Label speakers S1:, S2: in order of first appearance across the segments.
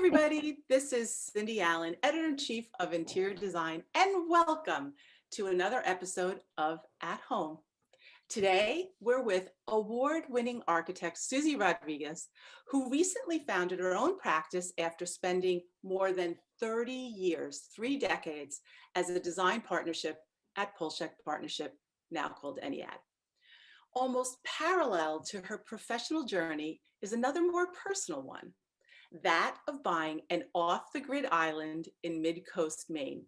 S1: everybody. This is Cindy Allen, Editor-in-Chief of Interior Design, and welcome to another episode of At Home. Today, we're with award-winning architect Susie Rodriguez, who recently founded her own practice after spending more than 30 years, 3 decades, as a design partnership at Polshek Partnership, now called ENIAD. Almost parallel to her professional journey is another more personal one, that of buying an off-the-grid island in mid-coast Maine.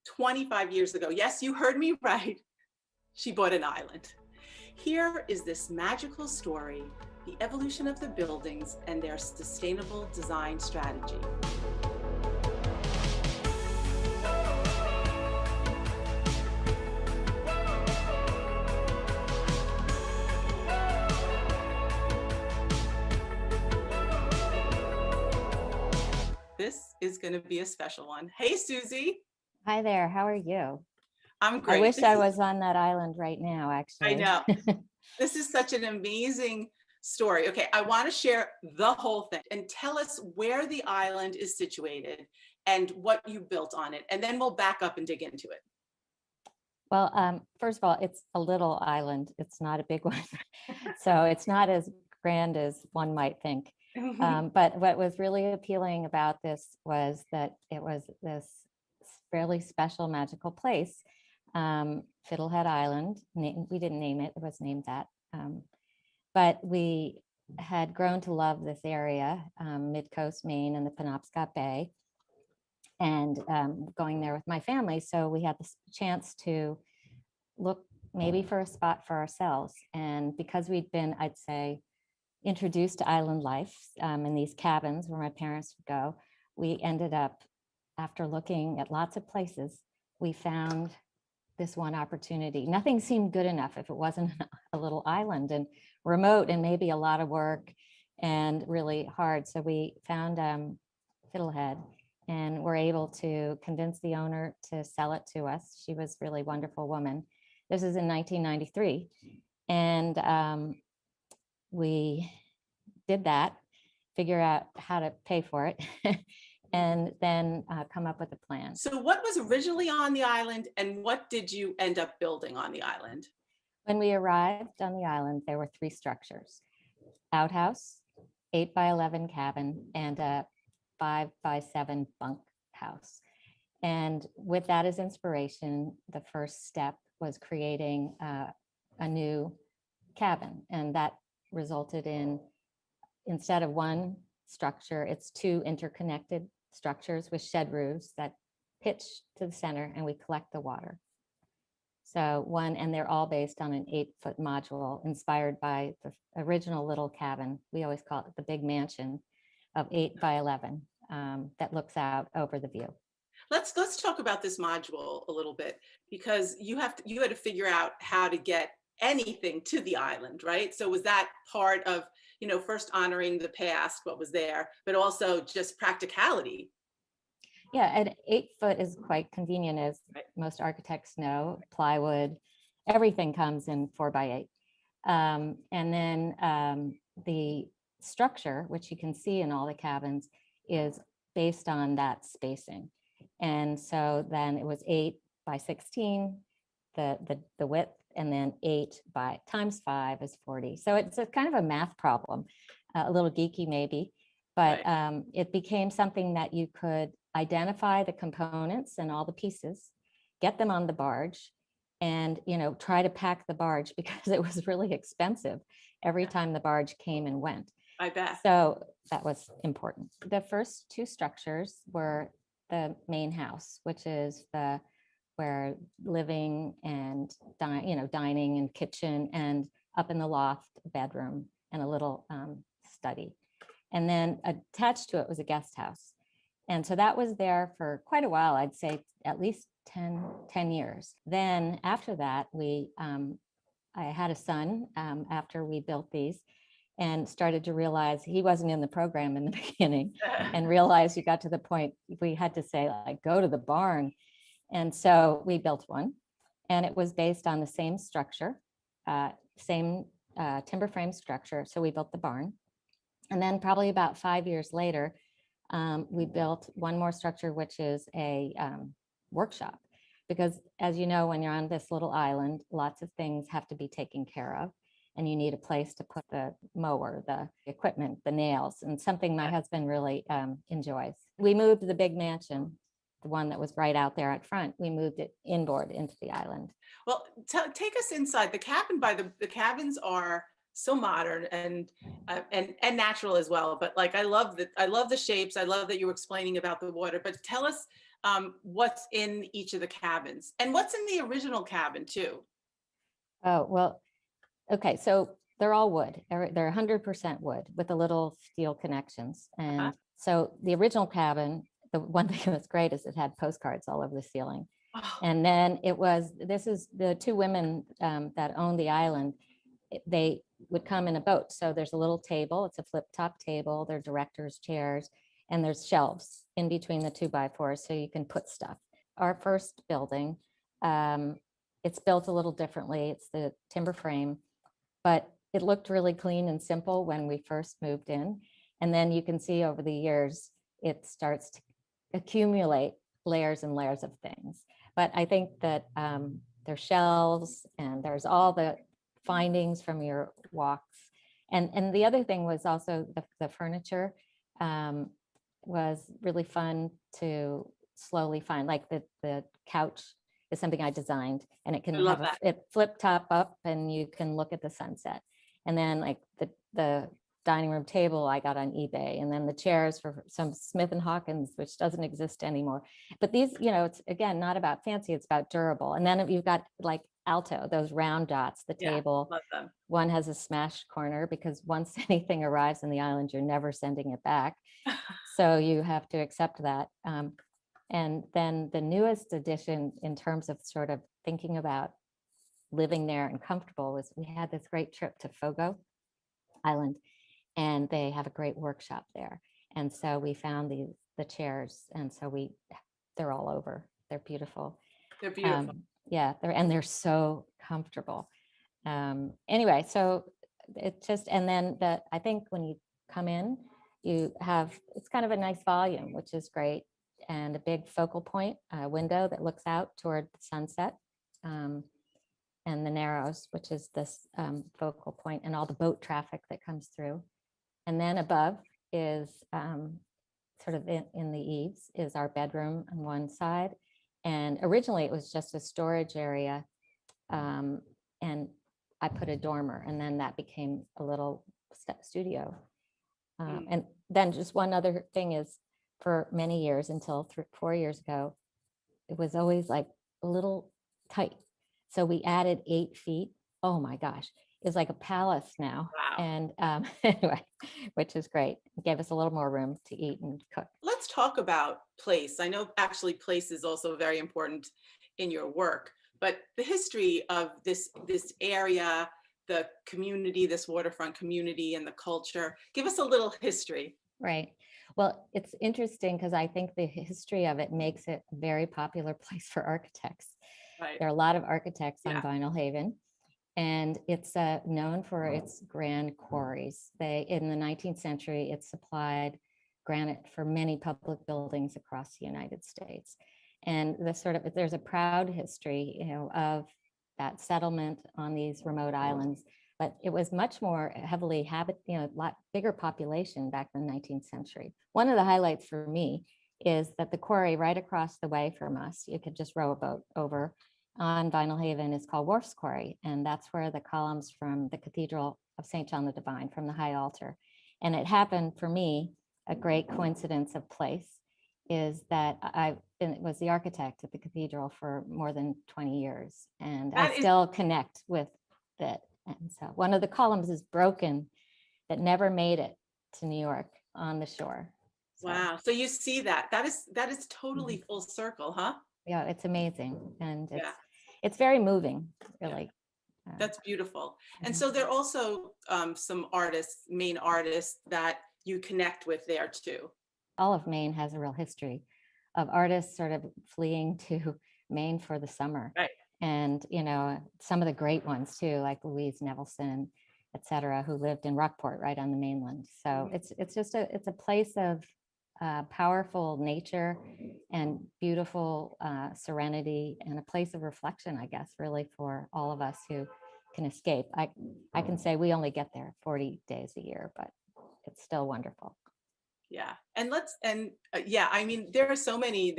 S1: 25 years ago, yes, you heard me right, she bought an island. Here is this magical story, the evolution of the buildings and their sustainable design strategy. This is going to be a special one. Hey, Susie.
S2: Hi there. How are you?
S1: I'm great.
S2: I wish I was on that island right now, actually.
S1: I know. This is such an amazing story. Okay, I want to share the whole thing and tell us where the island is situated and what you built on it. And then we'll back up and dig into it.
S2: Well, first of all, it's a little island. It's not a big one. So it's not as grand as one might think. But what was really appealing about this was that it was this fairly special magical place, Fiddlehead Island. We didn't name it, it was named that. But we had grown to love this area, mid-coast Maine and the Penobscot Bay, and going there with my family. So we had this chance to look maybe for a spot for ourselves. And because we'd been, I'd say, introduced to island life in these cabins where my parents would go, we ended up, after looking at lots of places, we found this one opportunity. Nothing seemed good enough if it wasn't a little island and remote and maybe a lot of work and really hard. So we found Fiddlehead and were able to convince the owner to sell it to us. She was a really wonderful woman. This is in 1993. And we did that, figure out how to pay for it, and then come up with a plan.
S1: So what was originally on the island and what did you end up building on the island?
S2: When we arrived on the island, there were 3 structures: outhouse, 8x11 cabin, and a 5x7 bunk house. And with that as inspiration, the first step was creating a new cabin, and that resulted in, instead of one structure, it's 2 interconnected structures with shed roofs that pitch to the center and we collect the water. So and they're all based on an 8-foot module inspired by the original little cabin. We always call it the big mansion of 8x11 that looks out over the view.
S1: Let's talk about this module a little bit, because you had to figure out how to get anything to the island, right? So was that part of, first honoring the past, what was there, but also just practicality?
S2: Yeah, and 8-foot is quite convenient, as most architects know. Plywood, everything comes in 4x8. And then the structure, which you can see in all the cabins, is based on that spacing. And so then it was 8x16, the width, and then 8 times 5 is 40. So it's a kind of a math problem, a little geeky maybe, but it became something that you could identify the components and all the pieces, get them on the barge, and try to pack the barge because it was really expensive every time the barge came and went.
S1: I bet.
S2: So that was important. The first 2 structures were the main house, which is where living and dining and kitchen, and up in the loft, a bedroom and a little study. And then attached to it was a guest house. And so that was there for quite a while, I'd say at least 10 years. Then after that, I had a son after we built these, and started to realize he wasn't in the program in the beginning, and realized you got to the point we had to say, like, go to the barn. And so we built one, and it was based on the same structure, same timber frame structure. So we built the barn. And then probably about 5 years later, we built one more structure, which is a workshop. Because as you know, when you're on this little island, lots of things have to be taken care of. And you need a place to put the mower, the equipment, the nails, and something my husband really enjoys. We moved the big mansion, the one that was right out there out front, we moved it inboard into the island.
S1: Well, take us inside the cabin. The cabins are so modern and natural as well. But like, I love the shapes. I love that you were explaining about the water. But tell us what's in each of the cabins and what's in the original cabin too.
S2: Oh, well, okay, so they're all wood. They're 100% wood with the little steel connections. And so the original cabin, the one thing that's great is it had postcards all over the ceiling.
S1: Oh,
S2: And then this is the two women that own the island. They would come in a boat. So there's a little table, it's a flip top table, there are directors' chairs, and there's shelves in between the 2x4s so you can put stuff. Our first building, it's built a little differently. It's the timber frame, but it looked really clean and simple when we first moved in. And then you can see over the years, it starts to accumulate layers and layers of things. But I think that there's shelves and there's all the findings from your walks. And the other thing was also the furniture was really fun to slowly find. Like the couch is something I designed, and it can have it flip top up and you can look at the sunset. And then like the dining room table I got on eBay, and then the chairs for some Smith and Hawkins, which doesn't exist anymore. But these, it's again, not about fancy, it's about durable. And then you've got like Alto, those round dots, the table.
S1: love them.
S2: One has a smashed corner because once anything arrives in the island, you're never sending it back. So you have to accept that. And then the newest addition in terms of sort of thinking about living there and comfortable was we had this great trip to Fogo Island, and they have a great workshop there. And so we found the chairs, and so they're all over. They're beautiful.
S1: They're beautiful.
S2: Yeah, they're so comfortable. Anyway, so it just, and then I think when you come in, it's kind of a nice volume, which is great, and a big focal point window that looks out toward the sunset, and the Narrows, which is this focal point, and all the boat traffic that comes through. And then above is sort of in the eaves is our bedroom on one side. And originally it was just a storage area. And I put a dormer, and then that became a little studio. And then just one other thing is, for many years, until 4 years ago, it was always like a little tight. So we added 8 feet. Oh my gosh, it's like a palace now.
S1: Wow.
S2: And anyway, which is great. It gave us a little more room to eat and cook.
S1: Let's talk about place. I know actually place is also very important in your work, but the history of this area, the community, this waterfront community, and the culture. Give us a little history.
S2: Right. Well, it's interesting because I think the history of it makes it a very popular place for architects.
S1: Right.
S2: There are a lot of architects on Vinyl Haven, and it's known for its grand quarries. In the 19th century, it supplied granite for many public buildings across the United States. And there's a proud history, of that settlement on these remote islands, but it was much more heavily a lot bigger population back in the 19th century. One of the highlights for me is that the quarry right across the way from us, you could just row a boat over on Vinyl Haven, is called Wharf's Quarry. And that's where the columns from the Cathedral of St. John the Divine, from the high altar. And it happened for me, a great coincidence of place, is that was the architect at the cathedral for more than 20 years. And I still connect with it. And so one of the columns is broken that never made it to New York on the shore. So,
S1: wow. So you see that is totally full circle, huh?
S2: Yeah, it's amazing. And it's very moving, really.
S1: Yeah. That's beautiful. And so there are also some artists, Maine artists, that you connect with there too.
S2: All of Maine has a real history of artists sort of fleeing to Maine for the summer.
S1: Right.
S2: And, some of the great ones too, like Louise Nevelson, et cetera, who lived in Rockport right on the mainland. So it's just it's a place of powerful nature and beautiful serenity and a place of reflection, I guess, really for all of us who can escape. I can say we only get there 40 days a year, but it's still wonderful.
S1: Yeah. Yeah, I mean, there's so many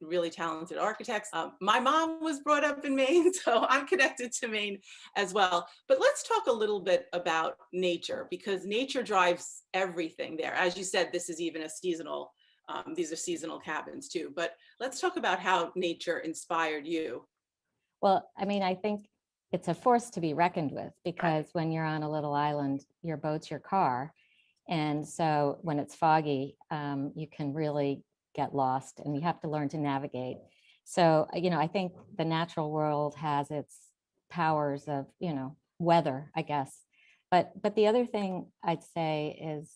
S1: really talented architects. My mom was brought up in Maine, so I'm connected to Maine as well. But let's talk a little bit about nature, because nature drives everything there. As you said, this is even a seasonal, these are seasonal cabins too. But let's talk about how nature inspired you.
S2: Well, I mean, I think it's a force to be reckoned with,
S1: Right.
S2: because when you're on a little island, your boat's your car. And so when it's foggy, you can really get lost and you have to learn to navigate. So, I think the natural world has its powers of, weather, I guess. But the other thing I'd say is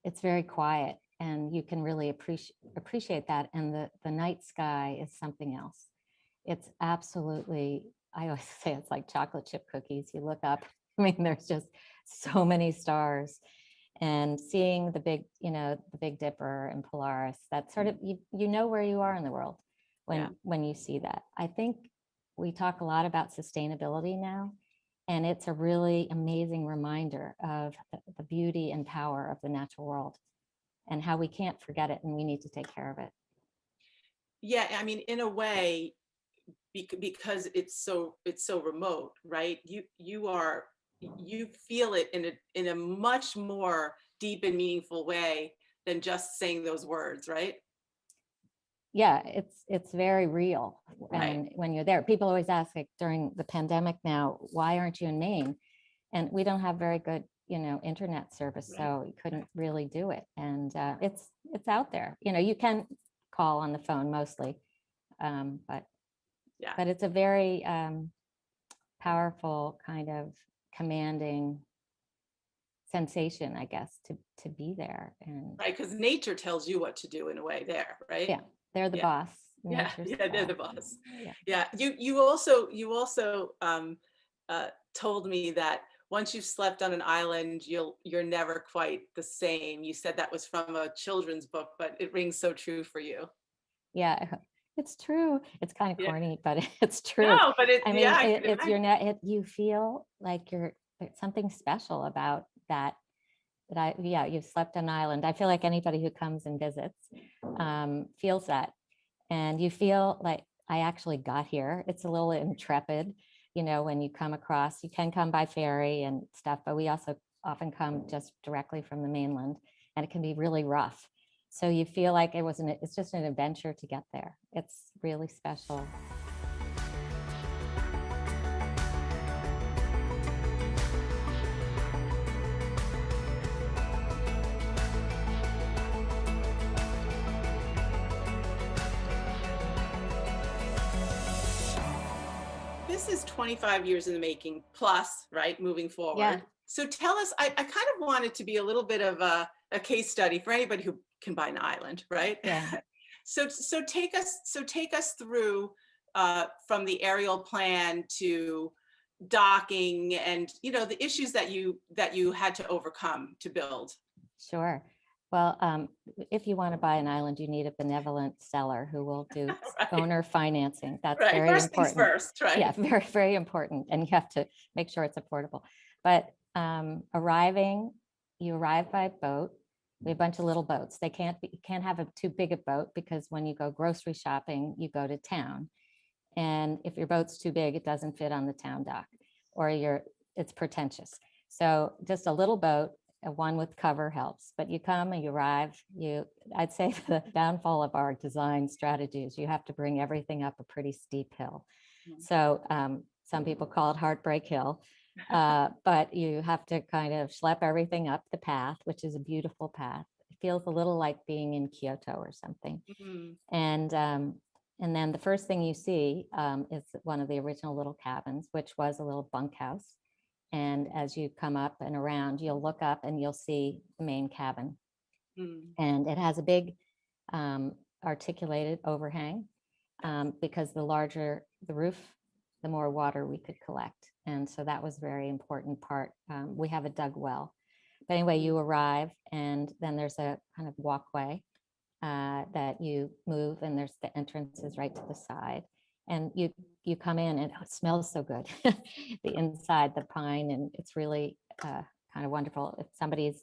S2: it's very quiet and you can really appreciate that. And the night sky is something else. It's absolutely, I always say it's like chocolate chip cookies. You look up, I mean, there's just so many stars. And seeing the Big Dipper and Polaris, that sort of, you know where you are in the world when you see that. I think we talk a lot about sustainability now, and it's a really amazing reminder of the beauty and power of the natural world and how we can't forget it and we need to take care of it.
S1: Yeah, I mean, in a way, because it's so remote, right? You feel it in a much more deep and meaningful way than just saying those words, right?
S2: Yeah, it's very real.
S1: Right.
S2: And when you're there, people always ask, like, during the pandemic now, why aren't you in Maine? And we don't have very good, internet service,
S1: Right.
S2: so you couldn't really do it. And it's out there. You can call on the phone mostly, but
S1: Yeah.
S2: it's a very powerful kind of commanding sensation, I guess, to be there. And
S1: Right, because nature tells you what to do in a way there, right?
S2: yeah, they're the
S1: Yeah.
S2: boss.
S1: Yeah,
S2: Nature's
S1: yeah, they're the
S2: boss.
S1: boss.
S2: Yeah.
S1: Yeah, you also told me that once you've slept on an island, you're never quite the same. You said that was from a children's book, but it rings so true for you.
S2: Yeah, it's true. It's kind of
S1: Yeah.
S2: corny, but it's true.
S1: No, but
S2: I
S1: yeah,
S2: mean,
S1: I can
S2: it's your
S1: imagine.
S2: net. You feel like there's something special about that. You've slept on an island. I feel like anybody who comes and visits feels that, and you feel like I actually got here. It's a little intrepid, when you come across. You can come by ferry and stuff, but we also often come just directly from the mainland, and it can be really rough. So you feel like it's just an adventure to get there. It's really special.
S1: This is 25 years in the making plus, right? Moving forward.
S2: Yeah.
S1: So tell us, I kind of want it to be a little bit of a case study for anybody who can buy an island, right?
S2: Yeah.
S1: So take us through from the aerial plan to docking and the issues that you had to overcome to build.
S2: Sure. Well, if you want to buy an island, you need a benevolent seller who will do
S1: Right.
S2: owner financing. That's
S1: Right.
S2: very
S1: First things
S2: important.
S1: first, right?
S2: Yeah, very, very important. And you have to make sure it's affordable. But you arrive by boat. We have a bunch of little boats. You can't have too big a boat, because when you go grocery shopping, you go to town. And if your boat's too big, it doesn't fit on the town dock, or it's pretentious. So just a little boat, one with cover helps. But you come and you arrive, I'd say the downfall of our design strategy is you have to bring everything up a pretty steep hill. So some people call it Heartbreak Hill, but you have to kind of schlep everything up the path, which is a beautiful path. It feels a little like being in Kyoto or something.
S1: Mhm.
S2: And then the first thing you see is one of the original little cabins, which was a little bunkhouse. And as you come up and around, you'll look up and you'll see the main cabin.
S1: Mm.
S2: And it has a big articulated overhang, because the larger the roof, the more water we could collect. And so that was a very important part. We have a dug well. But anyway, you arrive, and then there's a kind of walkway that you move, and there's the entrance is right to the side. And you come in, and it smells so good. The inside, the pine, and it's really kind of wonderful. If somebody's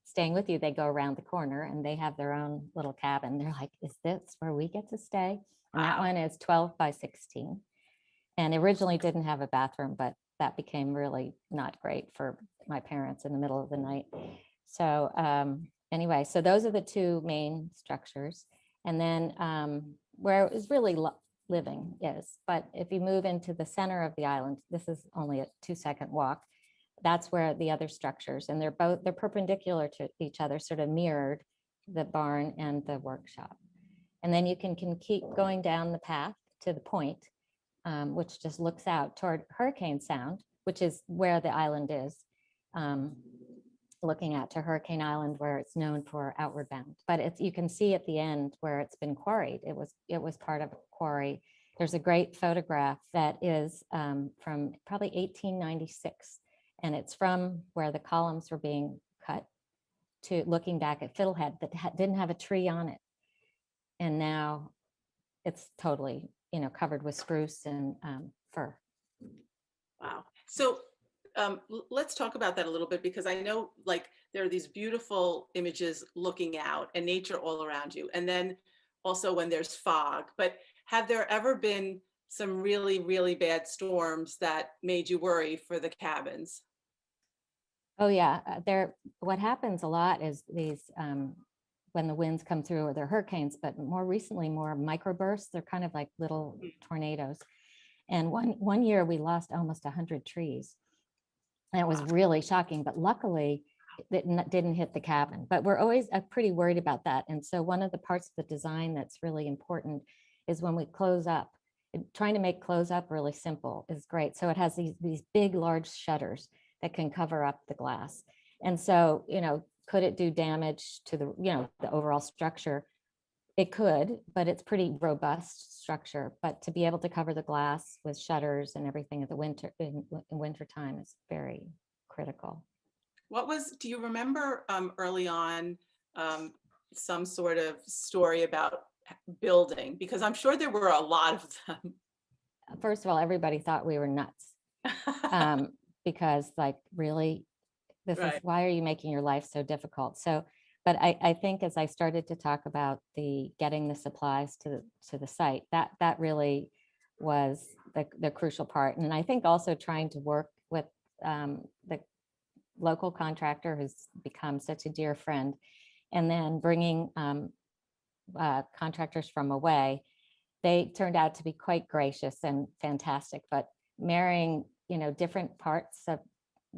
S2: staying with you, they go around the corner, and they have their own little cabin. They're like, "Is this where we get to stay?" And that one is 12 by 16, and originally didn't have a bathroom, but that became really not great for my parents in the middle of the night. So anyway, so those are the two main structures. And then where it was really living is, but if you move into the center of the island, this is only a 2-second walk. That's where the other structures, and they're perpendicular to each other, sort of mirrored, the barn and the workshop. And then you can keep going down the path to the point, which just looks out toward Hurricane Sound, which is where the island is, looking out to Hurricane Island, where it's known for Outward Bound. But it's, you can see at the end where it's been quarried. It was part of a quarry. There's a great photograph that is from probably 1896, and it's from where the columns were being cut to looking back at Fiddlehead that didn't have a tree on it, and now it's totally, covered with spruce and fir.
S1: Wow. So let's talk about that a little bit, because I know like there are these beautiful images looking out and nature all around you. And then also when there's fog, but have there ever been some really, really bad storms that made you worry for the cabins?
S2: Oh yeah, what happens a lot is these, when the winds come through, or they're hurricanes, but more recently, more microbursts. They're kind of like little tornadoes. And one year we lost almost 100 trees. And it was really shocking, but luckily it didn't hit the cabin. But we're always pretty worried about that. And so one of the parts of the design that's really important is when we close up. Trying to make close up really simple is great. So it has these big, large shutters that can cover up the glass. And so, could it do damage to the overall structure? It could, but it's pretty robust structure. But to be able to cover the glass with shutters and everything in winter time is very critical.
S1: Do you remember early on some sort of story about building? Because I'm sure there were a lot of them.
S2: First of all, everybody thought we were nuts, because like, really, this
S1: Right.
S2: is, why are you making your life so difficult? So, but I think as I started to talk about getting the supplies to the site, that really was the crucial part. And I think also trying to work with the local contractor, who's become such a dear friend, and then bringing contractors from away. They turned out to be quite gracious and fantastic, but marrying, different parts of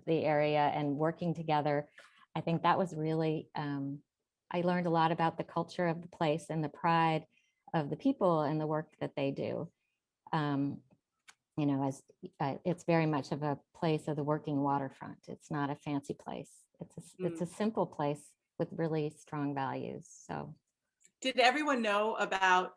S2: the area and working together, I think that was really, I learned a lot about the culture of the place and the pride of the people and the work that they do. As it's very much of a place of the working waterfront. It's not a fancy place. It's a simple place with really strong values. So,
S1: did everyone know about,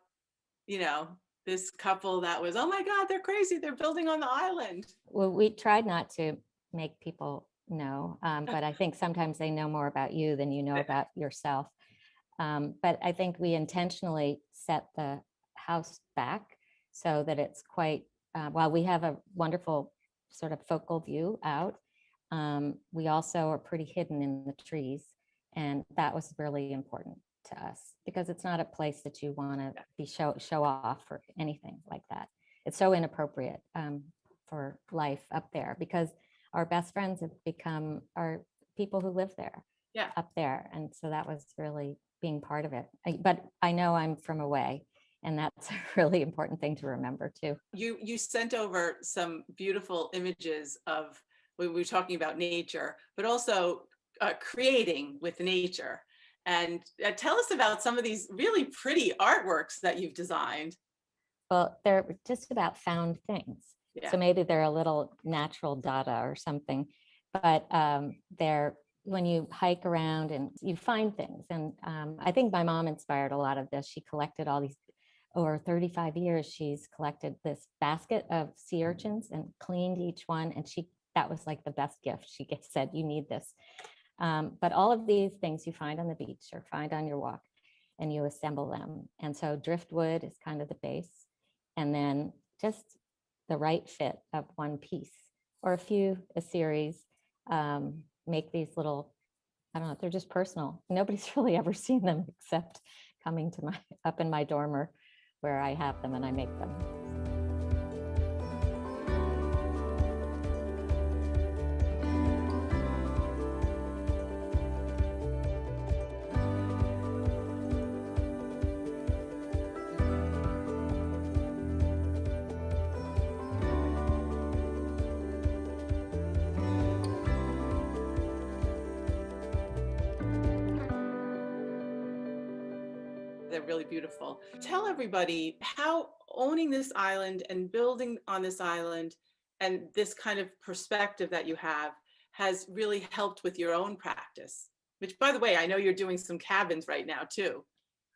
S1: this couple that was, oh my God, they're crazy, they're building on the island?
S2: well, we tried not to make people know, but I think sometimes they know more about you than you know about yourself. But I think we intentionally set the house back so that it's quite, while we have a wonderful sort of focal view out, we also are pretty hidden in the trees. And that was really important to us, because it's not a place that you want to be show off or anything like that. It's so inappropriate for life up there, because our best friends have become our people who live there, up there. And so that was really being part of it. But I know I'm from away, and that's a really important thing to remember too.
S1: You sent over some beautiful images of, we were talking about nature, but also creating with nature. And tell us about some of these really pretty artworks that you've designed.
S2: Well, they're just about found things. So maybe they're a little natural data or something, but they're, when you hike around and you find things. And I think my mom inspired a lot of this. She collected all these, over 35 years, she's collected this basket of sea urchins and cleaned each one. And that was like the best gift. She said, you need this. But all of these things you find on the beach or find on your walk, and you assemble them. And so driftwood is kind of the base, and then just the right fit of one piece or a series, make these little, I don't know, they're just personal. Nobody's really ever seen them except coming to up in my dormer where I have them and I make them.
S1: They're really beautiful. Tell everybody how owning this island and building on this island and this kind of perspective that you have has really helped with your own practice, which, by the way, I know you're doing some cabins right now too.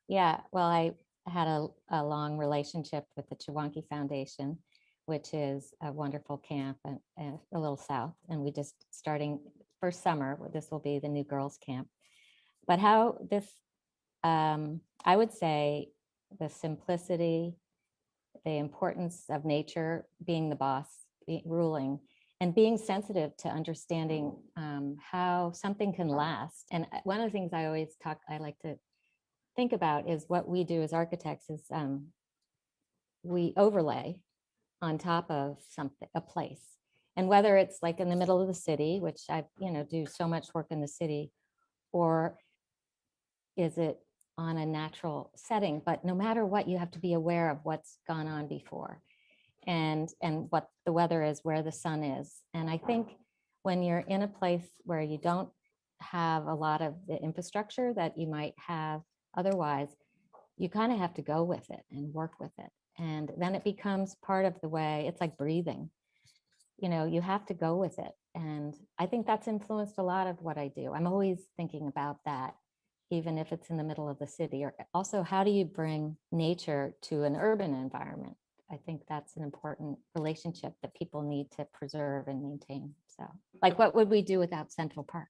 S2: Yeah, well, I had a long relationship with the Chawanki Foundation, which is a wonderful camp and a little south. And we just starting first summer, this will be the new girls camp. But how this, I would say the simplicity, the importance of nature being the boss, ruling, and being sensitive to understanding how something can last. And one of the things I like to think about is what we do as architects is we overlay on top of something, a place. And whether it's like in the middle of the city, which I, do so much work in the city, or is it on a natural setting? But no matter what, you have to be aware of what's gone on before and what the weather is, where the sun is. And I think when you're in a place where you don't have a lot of the infrastructure that you might have otherwise, you kind of have to go with it and work with it. And then it becomes part of the way, it's like breathing. You have to go with it. And I think that's influenced a lot of what I do. I'm always thinking about that, even if it's in the middle of the city. Or also, how do you bring nature to an urban environment? I think that's an important relationship that people need to preserve and maintain. So, like, what would we do without Central Park?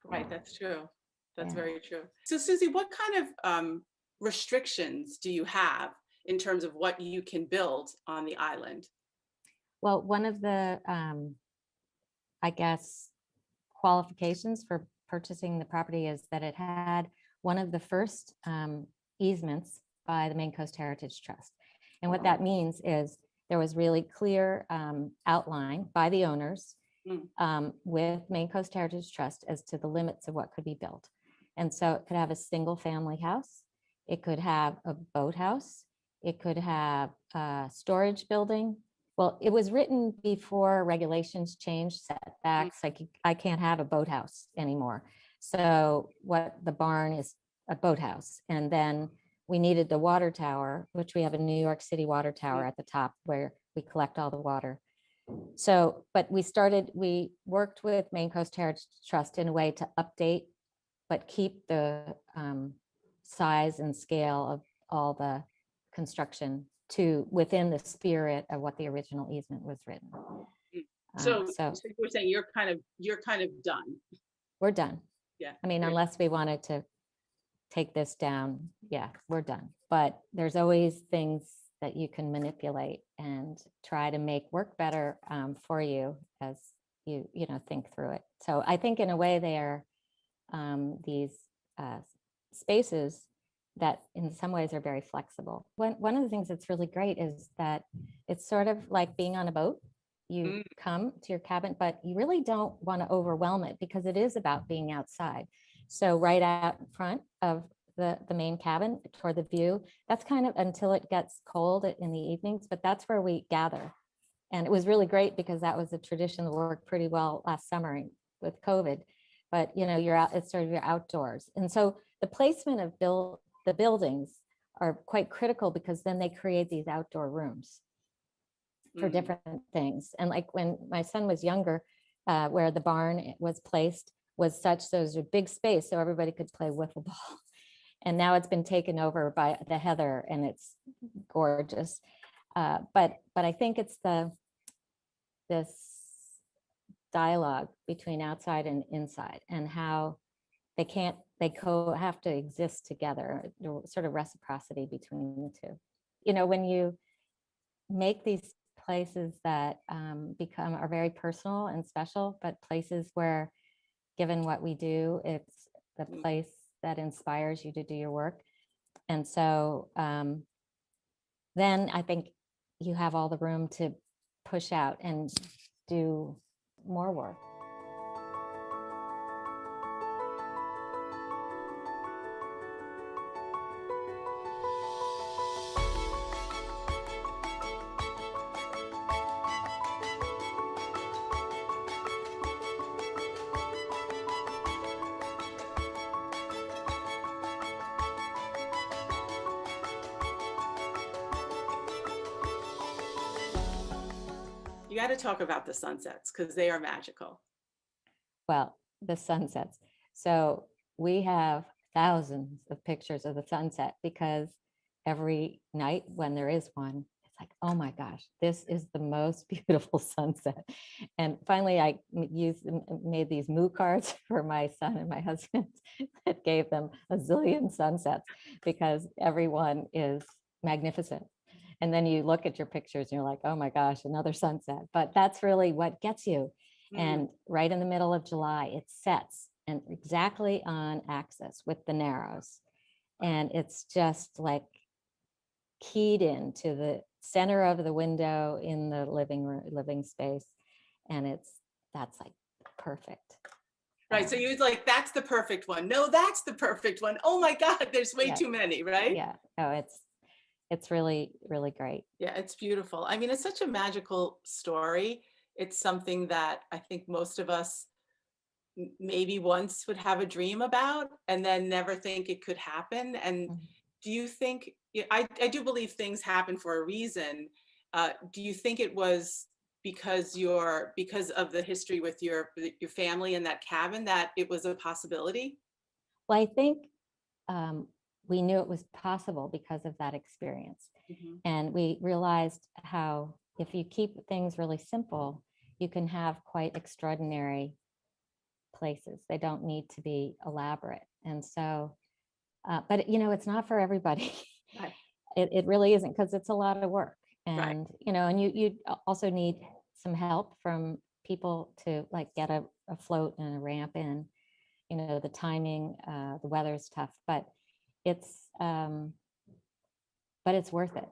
S1: Right, that's true. That's
S2: Yeah.
S1: very true. So Susie, what kind of restrictions do you have in terms of what you can build on the island?
S2: Well, one of the, I guess, qualifications for purchasing the property is that it had one of the first easements by the Maine Coast Heritage Trust. And what that means is there was really clear outline by the owners with Maine Coast Heritage Trust as to the limits of what could be built. And so it could have a single family house, it could have a boathouse, it could have a storage building. Well, it was written before regulations changed setbacks. Like I can't have a boathouse anymore. So what the barn is a boathouse. And then we needed the water tower, which we have a New York City water tower at the top where we collect all the water. So, but we worked with Maine Coast Heritage Trust in a way to update, but keep the size and scale of all the construction to within the spirit of what the original easement was written.
S1: So you're saying you're kind of done.
S2: We're done.
S1: Yeah.
S2: I mean, unless we wanted to take this down, yeah, we're done. But there's always things that you can manipulate and try to make work better for you as you think through it. So I think in a way they are these spaces that in some ways are very flexible. One of the things that's really great is that it's sort of like being on a boat. You come to your cabin, but you really don't want to overwhelm it because it is about being outside. So right out in front of the main cabin toward the view, that's kind of until it gets cold in the evenings, but that's where we gather. And it was really great because that was a tradition that worked pretty well last summer with COVID. But you're out, it's sort of your outdoors. And so the placement of the buildings are quite critical because then they create these outdoor rooms for different things. And like when my son was younger, where the barn was placed was such, so it was a big space so everybody could play wiffle ball. And now it's been taken over by the heather and it's gorgeous. But I think it's this dialogue between outside and inside, and how they have to exist together, sort of reciprocity between the two. When you make these places that are very personal and special, but places where, given what we do, it's the place that inspires you to do your work. And so then I think you have all the room to push out and do more work.
S1: You got to talk about the sunsets because they are magical.
S2: Well, the sunsets. So we have thousands of pictures of the sunset, because every night when there is one, it's like, oh my gosh, this is the most beautiful sunset. And finally, I made these moo cards for my son and my husband that gave them a zillion sunsets, because everyone is magnificent. And then you look at your pictures and you're like, oh my gosh, another sunset. But that's really what gets you. And right in the middle of July, it sets, and exactly on axis with the narrows. And it's just like keyed into the center of the window in the living space. And that's like perfect.
S1: Right. So you're like, that's the perfect one. No, that's the perfect one. Oh my God, there's way too many, right?
S2: Yeah. Oh, it's really, really great.
S1: Yeah, it's beautiful. I mean, it's such a magical story. It's something that I think most of us maybe once would have a dream about and then never think it could happen. And do you think, I do believe things happen for a reason. Do you think it was because of the history with your family and that cabin, that it was a possibility?
S2: Well, I think we knew it was possible because of that experience. And we realized how, if you keep things really simple, you can have quite extraordinary places. They don't need to be elaborate. And so, but it's not for everybody.
S1: Right.
S2: It really isn't, because it's a lot of work. And,
S1: right.
S2: And you also need some help from people to like get a float and a ramp in. The timing, the weather's tough, but it's worth it.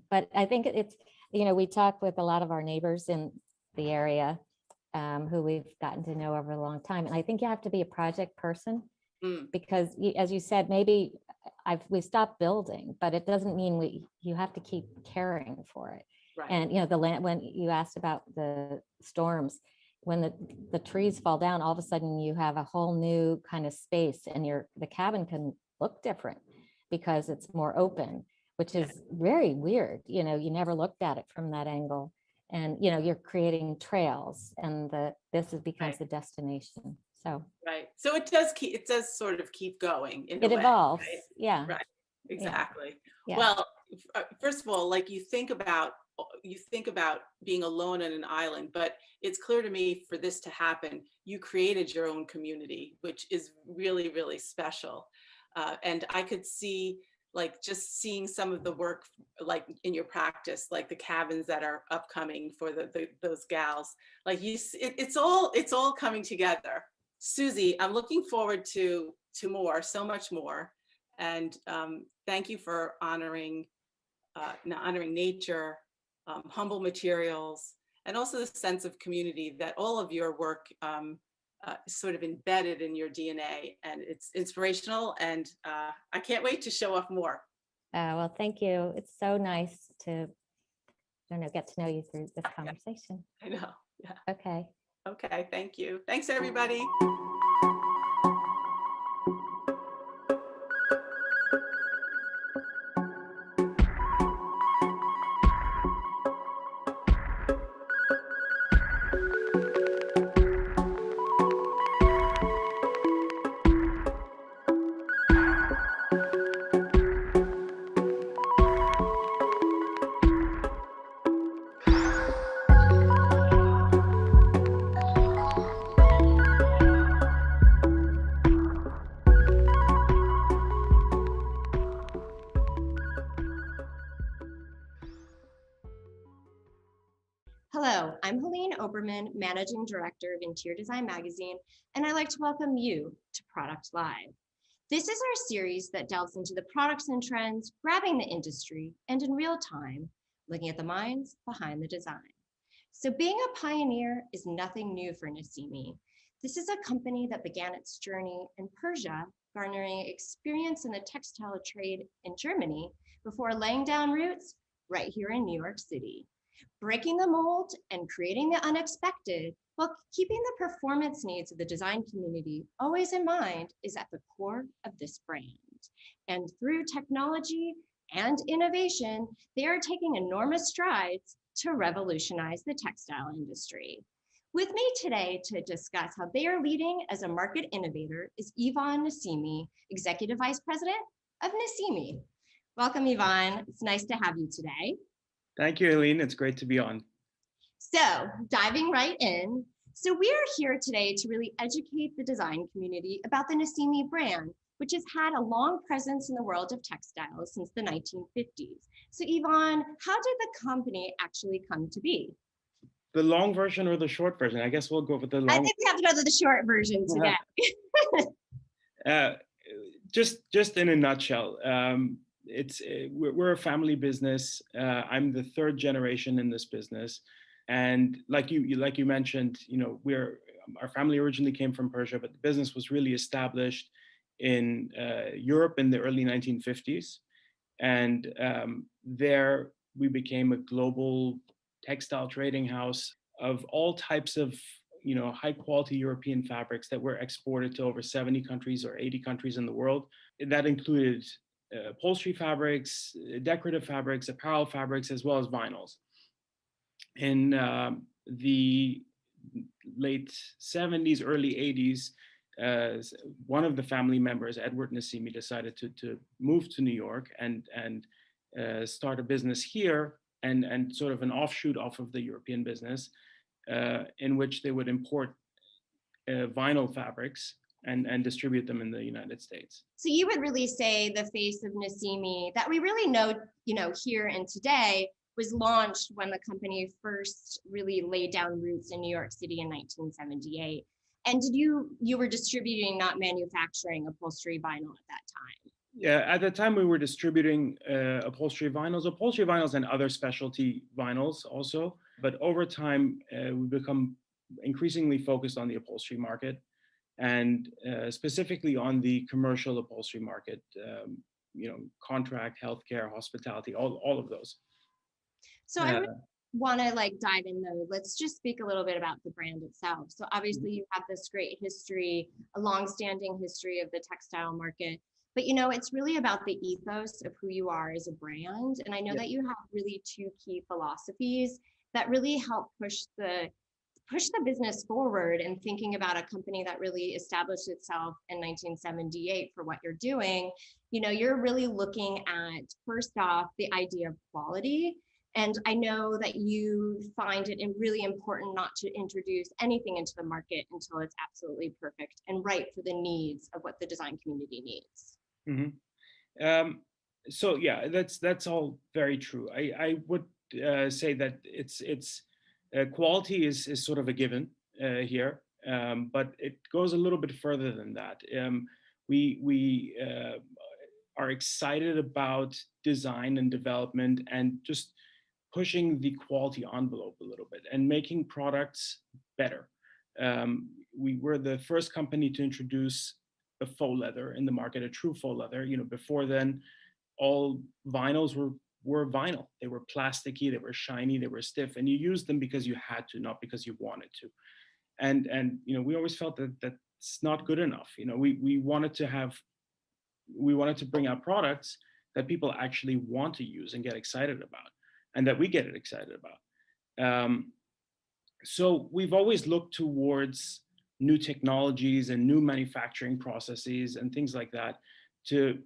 S2: But I think it's, we talk with a lot of our neighbors in the area who we've gotten to know over a long time. And I think you have to be a project person, because as you said, maybe we stopped building, but it doesn't mean you have to keep caring for it.
S1: Right.
S2: And, the land, when you asked about the storms, when the trees fall down, all of a sudden you have a whole new kind of space, and the cabin can look different because it's more open, which is very weird. You never looked at it from that angle. And, you're creating trails, and this becomes the destination. So.
S1: Right. So it does sort of keep going.
S2: It evolves. Right? Yeah.
S1: Right. Exactly.
S2: Yeah.
S1: Well, first of all, like you think about being alone on an island, but it's clear to me, for this to happen, you created your own community, which is really, really special. And I could see, like, just seeing some of the work, like in your practice, like the cabins that are upcoming for those gals, like it's all coming together. Susie, I'm looking forward to so much more. And thank you for honoring nature, humble materials, and also the sense of community that all of your work sort of embedded in your DNA, and it's inspirational. And I can't wait to show off more.
S2: Well, thank you. It's so nice to, get to know you through this conversation.
S1: I know. Yeah.
S2: Okay.
S1: Okay. Thank you. Thanks, everybody.
S3: Oberman, Managing Director of Interior Design Magazine, and I'd like to welcome you to Product Live. This is our series that delves into the products and trends, grabbing the industry, and in real time, looking at the minds behind the design. So being a pioneer is nothing new for Nasimi. This is a company that began its journey in Persia, garnering experience in the textile trade in Germany before laying down roots right here in New York City. Breaking the mold and creating the unexpected while keeping the performance needs of the design community always in mind is at the core of this brand. And through technology and innovation, they are taking enormous strides to revolutionize the textile industry. With me today to discuss how they are leading as a market innovator is Yvonne Nassimi, Executive Vice President of Nasimi. Welcome, Yvonne. It's nice to have you today.
S4: Thank you, Helene. It's great to be on.
S3: So diving right in. So we are here today to really educate the design community about the Nasimi brand, which has had a long presence in the world of textiles since the 1950s. So Yvonne, how did the company actually come to be?
S4: The long version or the short version? I guess we'll go with the long.
S3: I think we have to go to the short version today.
S4: Just in a nutshell, we're a family business. I'm the third generation in this business, and like you mentioned, our family originally came from Persia, but the business was really established in Europe in the early 1950s, and there we became a global textile trading house of all types of high quality European fabrics that were exported to over 70 countries or 80 countries in the world. That included upholstery fabrics, decorative fabrics, apparel fabrics, as well as vinyls. In the late 70s, early 80s, one of the family members, Edward Nassimi, decided to move to New York and start a business here, and sort of an offshoot off of the European business, in which they would import vinyl fabrics and distribute them in the United States.
S3: So you would really say the face of Nasimi that we really know, here and today was launched when the company first really laid down roots in New York City in 1978. And you were distributing, not manufacturing upholstery vinyl at that time?
S4: Yeah, at the time we were distributing upholstery vinyls and other specialty vinyls also. But over time, we've become increasingly focused on the upholstery market, and specifically on the commercial upholstery market, contract, healthcare, hospitality, all of those.
S3: So I want to dive in though. Let's just speak a little bit about the brand itself. So obviously you have this great history, a long-standing history of the textile market. But it's really about the ethos of who you are as a brand. And I know that you have really two key philosophies that really help push the business forward, and thinking about a company that really established itself in 1978 for what you're doing. You're really looking at, first off, the idea of quality. And I know that you find it really important not to introduce anything into the market until it's absolutely perfect and right for the needs of what the design community needs.
S4: Mm-hmm. So yeah, that's all very true. I would say that it's quality is sort of a given here, but it goes a little bit further than that. We are excited about design and development and just pushing the quality envelope a little bit and making products better. We were the first company to introduce a faux leather in the market, a true faux leather. Before then, all vinyls were vinyl. They were plasticky, they were shiny, they were stiff, and you used them because you had to, not because you wanted to. And we always felt that that's not good enough. We wanted to bring out products that people actually want to use and get excited about, and that we get excited about. So we've always looked towards new technologies and new manufacturing processes and things like that to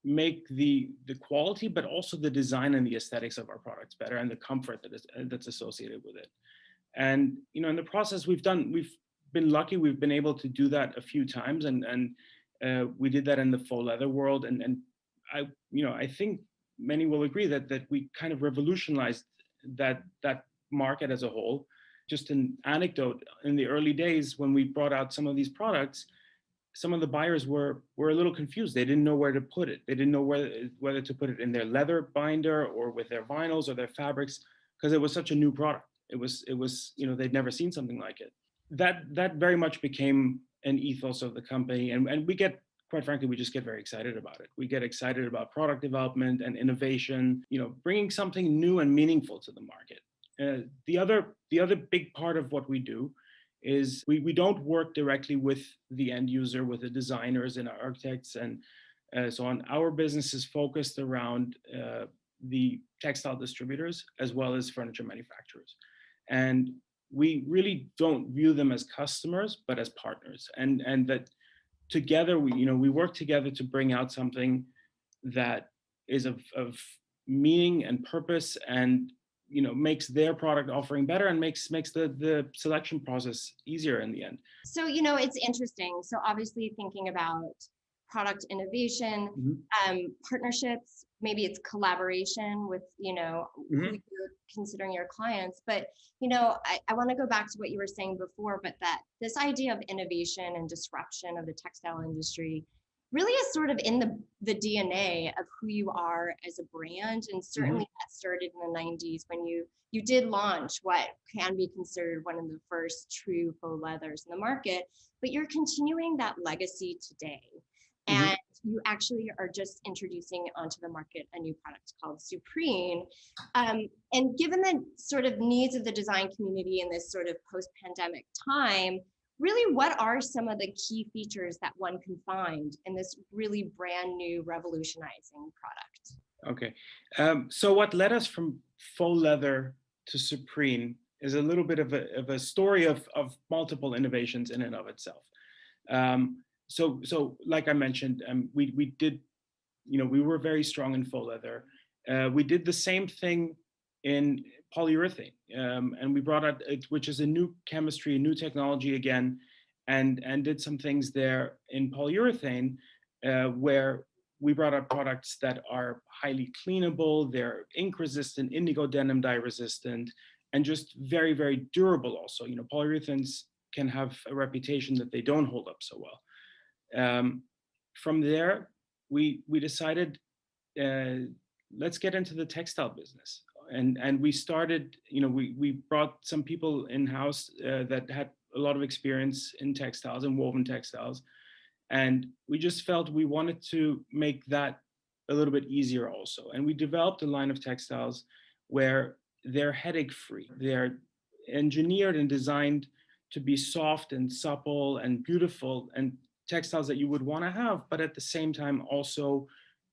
S4: make the quality, but also the design and the aesthetics of our products better, and the comfort that's associated with it. And in the process, we've been lucky. We've been able to do that a few times, and we did that in the faux leather world. And I think many will agree that we kind of revolutionized that market as a whole, just an anecdote, in the early days when we brought out some of these products, some of the buyers were a little confused. They didn't know where to put it. They didn't know whether to put it in their leather binder or with their vinyls or their fabrics, because it was such a new product. It was, they'd never seen something like it. That very much became an ethos of the company. And we get, quite frankly, we just get very excited about it. We get excited about product development and innovation, bringing something new and meaningful to the market. The other big part of what we do is we don't work directly with the end user, with the designers and architects and so on. Our business is focused around the textile distributors as well as furniture manufacturers. And we really don't view them as customers, but as partners. And that together, we work together to bring out something that is of meaning and purpose, and makes their product offering better, and makes the selection process easier in the end.
S3: So, it's interesting. So obviously thinking about product innovation, partnerships, maybe it's collaboration with, who you're considering your clients. But, I want to go back to what you were saying before, but that this idea of innovation and disruption of the textile industry really is sort of in the DNA of who you are as a brand. And certainly that started in the 90s when you did launch what can be considered one of the first true faux leathers in the market, but you're continuing that legacy today. And you actually are just introducing onto the market a new product called Supreme. And given the sort of needs of the design community in this sort of post-pandemic time, really, what are some of the key features that one can find in this really brand new revolutionizing product?
S4: Okay. So what led us from faux leather to Supreme is a little bit of a story of multiple innovations in and of itself. So like I mentioned, we did, we were very strong in faux leather. We did the same thing in polyurethane, and we brought out, which is a new chemistry, a new technology again, and did some things there in polyurethane, where we brought out products that are highly cleanable, they're ink resistant, indigo denim dye resistant, and just very, very durable also. Polyurethanes can have a reputation that they don't hold up so well. From there, we decided, let's get into the textile business. And we started, we brought some people in-house that had a lot of experience in textiles and woven textiles. And we just felt we wanted to make that a little bit easier also. And we developed a line of textiles where they're headache-free. They're engineered and designed to be soft and supple and beautiful, and textiles that you would want to have, but at the same time also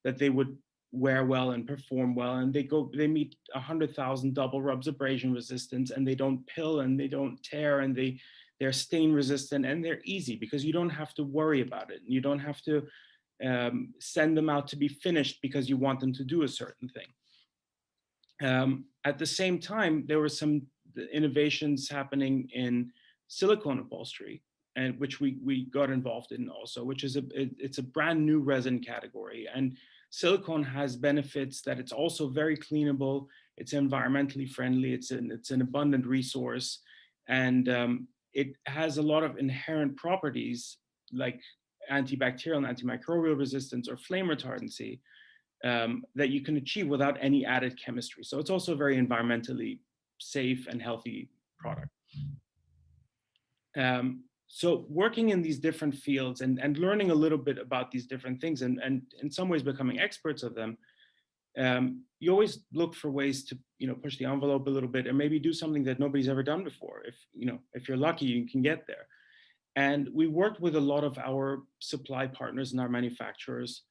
S4: that they would wear well and perform well, and they meet 100,000 double rubs abrasion resistance, and they don't pill and they don't tear, and they're stain resistant, and they're easy because you don't have to worry about it. You don't have to send them out to be finished because you want them to do a certain thing. At the same time, there were some innovations happening in silicone upholstery, and which we got involved in also, which is it's a brand new resin category. And silicone has benefits that it's also very cleanable, it's environmentally friendly, it's an abundant resource, and it has a lot of inherent properties like antibacterial and antimicrobial resistance or flame retardancy that you can achieve without any added chemistry. So it's also a very environmentally safe and healthy product. So working in these different fields and learning a little bit about these different things and in some ways becoming experts of them, you always look for ways to push the envelope a little bit and maybe do something that nobody's ever done before. If you're lucky, you can get there. And we worked with a lot of our supply partners and our manufacturers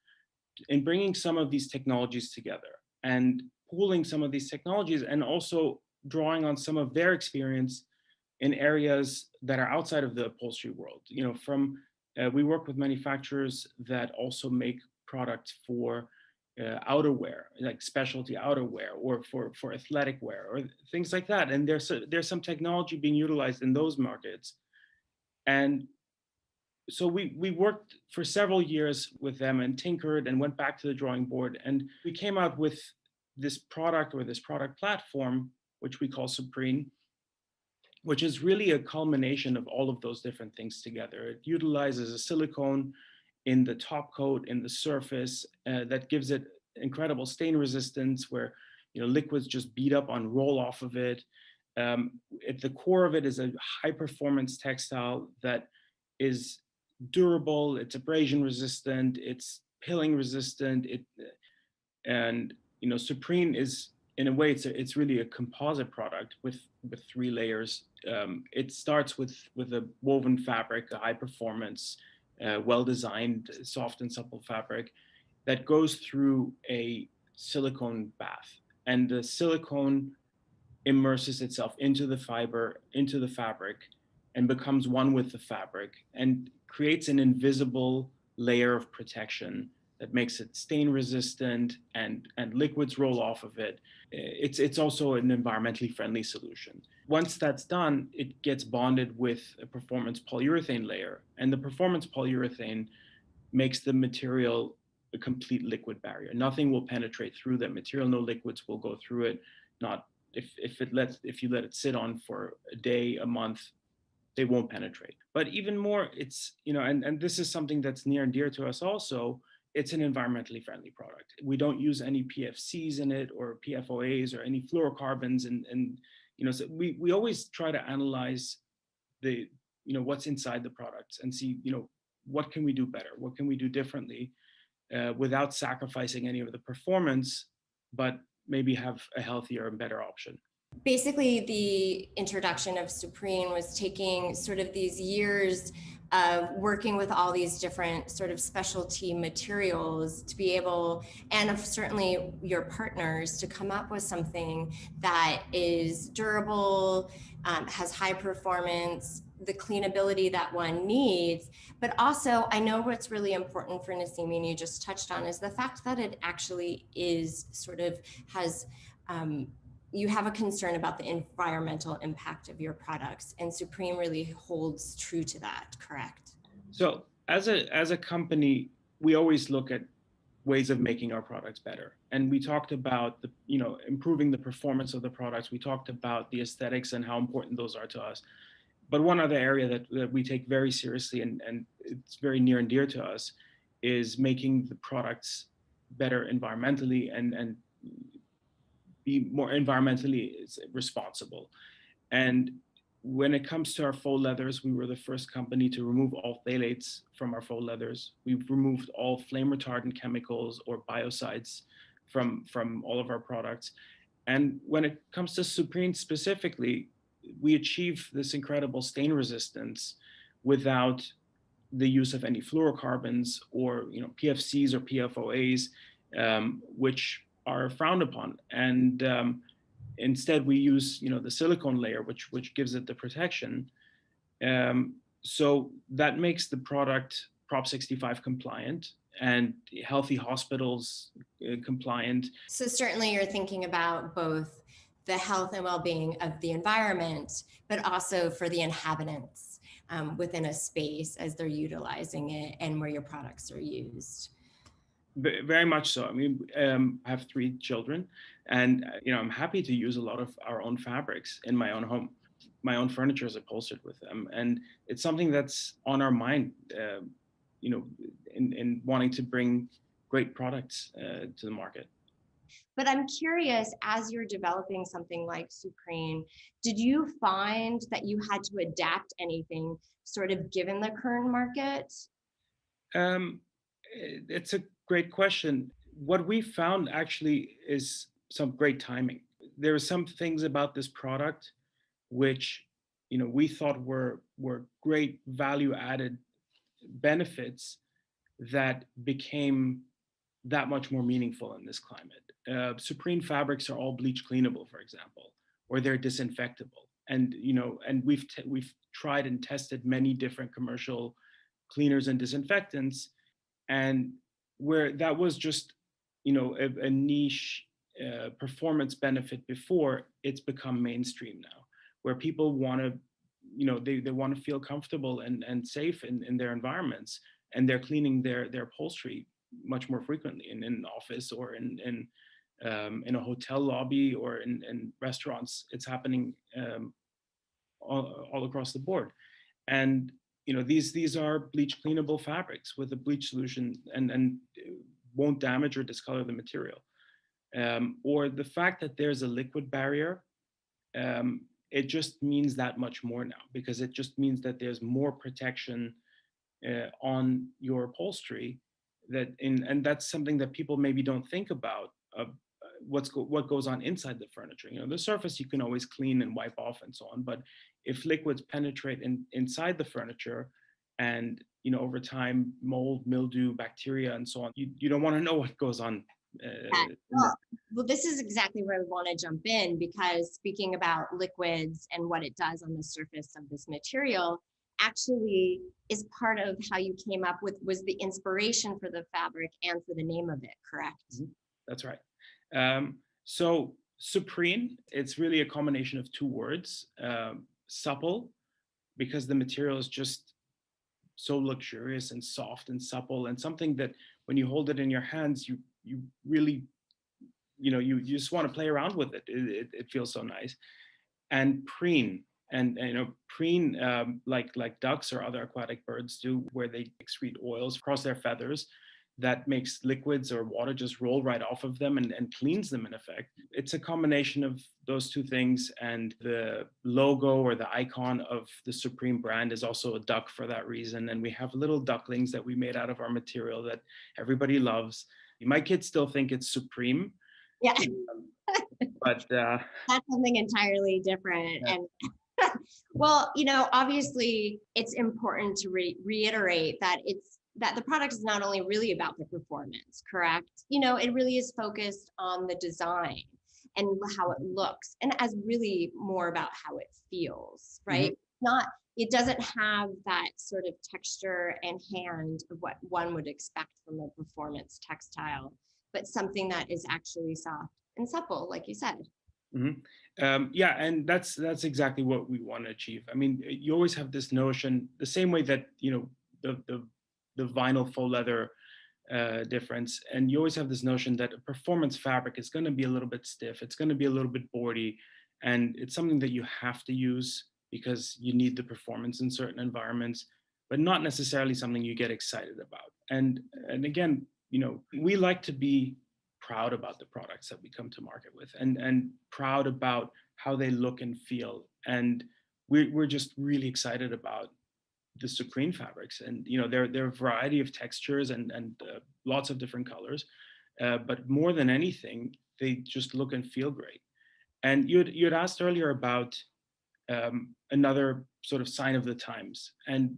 S4: in bringing some of these technologies together and pooling some of these technologies, and also drawing on some of their experience in areas that are outside of the upholstery world. We work with manufacturers that also make products for outerwear, like specialty outerwear, or for athletic wear, or things like that. And there's some technology being utilized in those markets. And so we worked for several years with them and tinkered and went back to the drawing board. And we came out with this product, or this product platform, which we call Supreme, which is really a culmination of all of those different things together. It utilizes a silicone in the top coat, in the surface, that gives it incredible stain resistance, where liquids just beat up on roll off of it. At the core of it is a high performance textile that is durable, it's abrasion resistant, it's pilling resistant. And Supreme is, in a way, it's really a composite product with 3 layers. It starts with a woven fabric, a high performance, well designed, soft and supple fabric that goes through a silicone bath, and the silicone immerses itself into the fiber, into the fabric, and becomes one with the fabric and creates an invisible layer of protection that makes it stain resistant, and liquids roll off of it. It's also an environmentally friendly solution. Once that's done, it gets bonded with a performance polyurethane layer, and the performance polyurethane makes the material a complete liquid barrier. Nothing will penetrate through that material. No liquids will go through it. Not if you let it sit on for a day, a month, they won't penetrate. But even more, it's and this is something that's near and dear to us also. It's an environmentally friendly product. We don't use any PFCs in it, or PFOAs, or any fluorocarbons, and so we always try to analyze the what's inside the products and see what can we do better, what can we do differently, without sacrificing any of the performance, but maybe have a healthier and better option.
S3: Basically, the introduction of Supreme was taking sort of these years of working with all these different sort of specialty materials to be able, and of certainly your partners, to come up with something that is durable, has high performance, the cleanability that one needs. But also, I know what's really important for Nasimi, and you just touched on, is the fact that it actually is sort of has, you have a concern about the environmental impact of your products, and Supreme really holds true to that, correct?
S4: So as a company, we always look at ways of making our products better. And we talked about improving the performance of the products. We talked about the aesthetics and how important those are to us. But one other area that we take very seriously, and it's very near and dear to us, is making the products better environmentally and be more environmentally responsible. And when it comes to our faux leathers, we were the first company to remove all phthalates from our faux leathers. We've removed all flame retardant chemicals or biocides from all of our products. And when it comes to Supreme specifically, we achieve this incredible stain resistance without the use of any fluorocarbons or PFCs or PFOAs, which are frowned upon. And instead, we use the silicone layer, which gives it the protection. So that makes the product Prop 65 compliant and healthy hospitals compliant.
S3: So certainly you're thinking about both the health and well-being of the environment, but also for the inhabitants within a space as they're utilizing it and where your products are used.
S4: Very much so. I mean, I have 3 children, and I'm happy to use a lot of our own fabrics in my own home. My own furniture is upholstered with them, and it's something that's on our mind. In wanting to bring great products to the market.
S3: But I'm curious, as you're developing something like Supreme, did you find that you had to adapt anything, sort of given the current market?
S4: It's a great question. What we found actually is some great timing. There are some things about this product which we thought were great value added benefits that became that much more meaningful in this climate. Supreme fabrics are all bleach cleanable, for example, or they're disinfectable. And and we've tried and tested many different commercial cleaners and disinfectants, and where that was just a niche performance benefit before, it's become mainstream now, where people want to they want to feel comfortable and safe in their environments, and they're cleaning their upholstery much more frequently in an office or in a hotel lobby or in restaurants. It's happening all across the board. And these are bleach cleanable fabrics with a bleach solution, and won't damage or discolor the material. Or the fact that there's a liquid barrier, it just means that much more now, because it just means that there's more protection on your upholstery, and that's something that people maybe don't think about. What goes on inside the furniture. The surface you can always clean and wipe off and so on, but if liquids penetrate inside the furniture, and over time, mold, mildew, bacteria, and so on, you don't want to know what goes on.
S3: Well, this is exactly where we want to jump in, because speaking about liquids and what it does on the surface of this material actually is part of how you came up with, was the inspiration for the fabric and for the name of it, correct?
S4: That's right. So Supreme, it's really a combination of two words. Supple, because the material is just so luxurious and soft and supple, and something that when you hold it in your hands, you really, you just want to play around with it. It feels so nice. And preen, and preen, like ducks or other aquatic birds do, where they excrete oils across their feathers that makes liquids or water just roll right off of them and cleans them, in effect. It's a combination of those two things, and the logo or the icon of the Supreme brand is also a duck for that reason. And we have little ducklings that we made out of our material that everybody loves. My kids still think it's Supreme.
S3: Yeah.
S4: But
S3: that's something entirely different. Yeah. And well, obviously it's important to reiterate that that the product is not only really about the performance, correct? It really is focused on the design and how it looks, and as really more about how it feels, right? It doesn't have that sort of texture and hand of what one would expect from a performance textile, but something that is actually soft and supple, like you said.
S4: Yeah, and that's exactly what we want to achieve. I mean, you always have this notion, the same way that the vinyl faux leather difference, and you always have this notion that a performance fabric is going to be a little bit stiff, it's going to be a little bit boardy, and it's something that you have to use because you need the performance in certain environments, but not necessarily something you get excited about. And again, we like to be proud about the products that we come to market with, and proud about how they look and feel. And we're just really excited about the Supreme fabrics, and there are a variety of textures and lots of different colors, but more than anything, they just look and feel great. And you'd asked earlier about another sort of sign of the times, and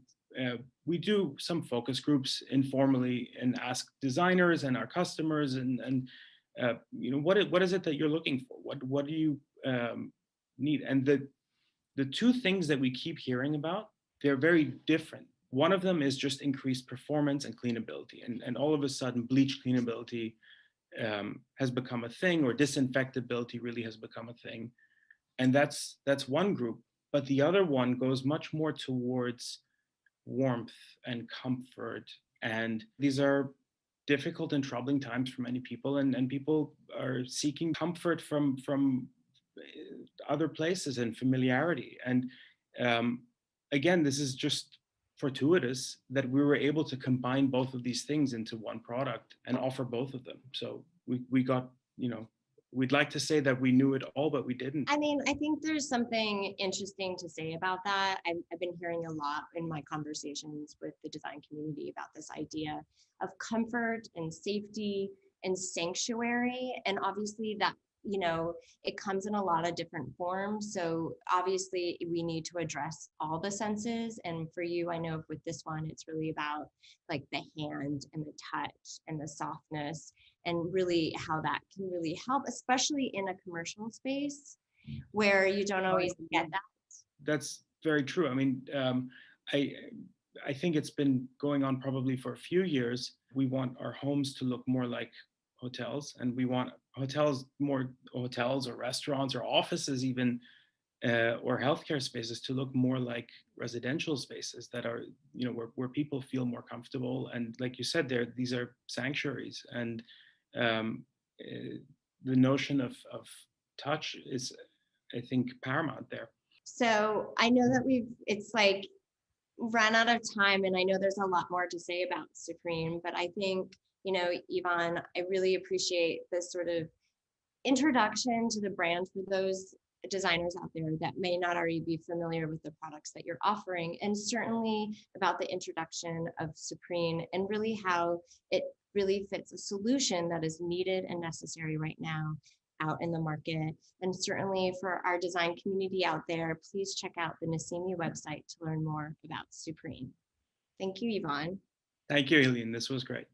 S4: we do some focus groups informally and ask designers and our customers, and what is it that you're looking for? What do you need? And the two things that we keep hearing about, they're very different. One of them is just increased performance and cleanability, and all of a sudden bleach cleanability has become a thing, or disinfectability really has become a thing, and that's one group. But the other one goes much more towards warmth and comfort, and these are difficult and troubling times for many people, and people are seeking comfort from other places and familiarity. And again, this is just fortuitous that we were able to combine both of these things into one product and offer both of them. So we got, we'd like to say that we knew it all, but we didn't.
S3: I mean, I think there's something interesting to say about that. I've been hearing a lot in my conversations with the design community about this idea of comfort and safety and sanctuary. And obviously that, it comes in a lot of different forms. So obviously we need to address all the senses. And for you, I know with this one, it's really about like the hand and the touch and the softness, and really how that can really help, especially in a commercial space where you don't always get that.
S4: That's very true. I mean, I think it's been going on probably for a few years. We want our homes to look more like hotels, and we want more hotels or restaurants or offices even, or healthcare spaces to look more like residential spaces that are, where people feel more comfortable. And like you said, these are sanctuaries, and the notion of touch is, I think, paramount there.
S3: So I know that it's like run out of time, and I know there's a lot more to say about Supreme, but I think, Yvonne, I really appreciate this sort of introduction to the brand for those designers out there that may not already be familiar with the products that you're offering, and certainly about the introduction of Supreme and really how it really fits a solution that is needed and necessary right now out in the market. And certainly for our design community out there, please check out the Nasimi website to learn more about Supreme. Thank you, Yvonne.
S4: Thank you, Helene. This was great.